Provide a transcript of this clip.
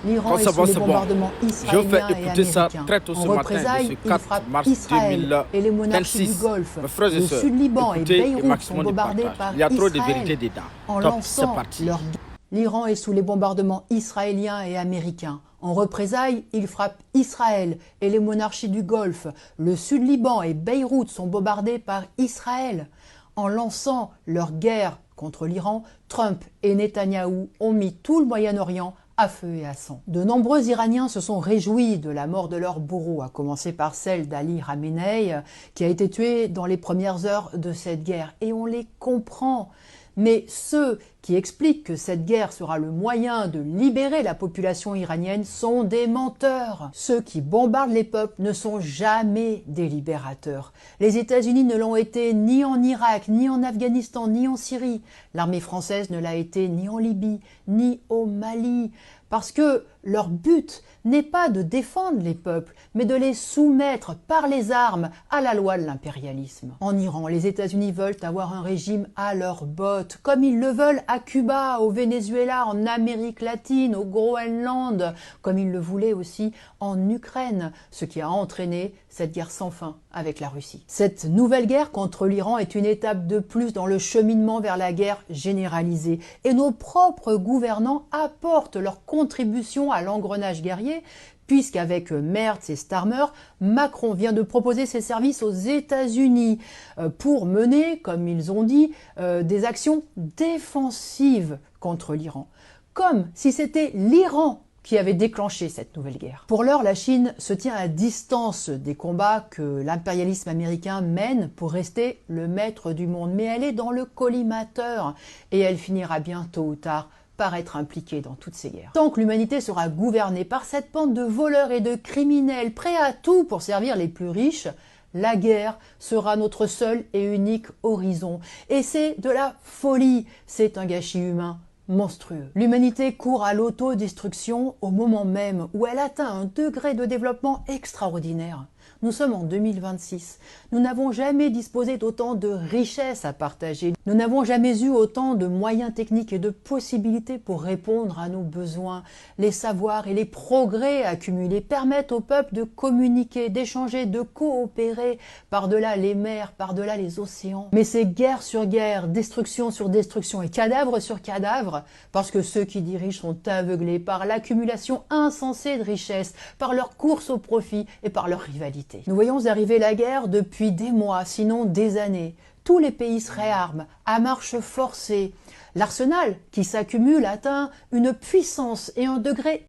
L'Iran Quand est ça sous va, les c'est bon. bombardements Je fais israéliens et écouter ça américains. très tôt En ce matin, de ce représailles, il 4 frappe mars Israël et les monarchies du 2026. Golfe. Mes frères et Le sœurs, Sud-Liban et écoutez et Beyrouth sont maximum de bombardés partage. par Il y a trop de Israël vérité dedans. en Top, c'est lançant parti. leur... L'Iran est sous les bombardements israéliens et américains. En représailles, il frappe Israël et les monarchies du Golfe. Le Sud-Liban et Beyrouth sont bombardés par Israël. En lançant leur guerre contre l'Iran, Trump et Netanyahou ont mis tout le Moyen-Orient à feu et à sang. De nombreux Iraniens se sont réjouis de la mort de leur bourreau, à commencer par celle d'Ali Khamenei, qui a été tué dans les premières heures de cette guerre. Et on les comprend. Mais ceux qui expliquent que cette guerre sera le moyen de libérer la population iranienne sont des menteurs. Ceux qui bombardent les peuples ne sont jamais des libérateurs. Les États-Unis ne l'ont été ni en Irak, ni en Afghanistan, ni en Syrie. L'armée française ne l'a été ni en Libye, ni au Mali. Parce que leur but n'est pas de défendre les peuples, mais de les soumettre par les armes à la loi de l'impérialisme. En Iran, les États-Unis veulent avoir un régime à leurs bottes, comme ils le veulent à Cuba, au Venezuela, en Amérique latine, au Groenland, comme ils le voulaient aussi en Ukraine, ce qui a entraîné cette guerre sans fin avec la Russie. Cette nouvelle guerre contre l'Iran est une étape de plus dans le cheminement vers la guerre généralisée. Et nos propres gouvernants apportent leur contribution à l'engrenage guerrier, puisqu'avec Merz et Starmer, Macron vient de proposer ses services aux États-Unis pour mener, comme ils ont dit, des actions défensives contre l'Iran. Comme si c'était l'Iran qui avait déclenché cette nouvelle guerre. Pour l'heure, la Chine se tient à distance des combats que l'impérialisme américain mène pour rester le maître du monde. Mais elle est dans le collimateur et elle finira bien tôt ou tard par être impliquée dans toutes ces guerres. Tant que l'humanité sera gouvernée par cette bande de voleurs et de criminels prêts à tout pour servir les plus riches, la guerre sera notre seul et unique horizon. Et c'est de la folie, c'est un gâchis humain monstrueux. L'humanité court à l'autodestruction au moment même où elle atteint un degré de développement extraordinaire. Nous sommes en 2026. Nous n'avons jamais disposé d'autant de richesses à partager. Nous n'avons jamais eu autant de moyens techniques et de possibilités pour répondre à nos besoins. Les savoirs et les progrès accumulés permettent au peuple de communiquer, d'échanger, de coopérer par-delà les mers, par-delà les océans. Mais c'est guerre sur guerre, destruction sur destruction et cadavre sur cadavre, parce que ceux qui dirigent sont aveuglés par l'accumulation insensée de richesses, par leur course au profit et par leur rivalité. Nous voyons arriver la guerre depuis des mois, sinon des années. Tous les pays se réarment, à marche forcée. L'arsenal qui s'accumule atteint une puissance et un degré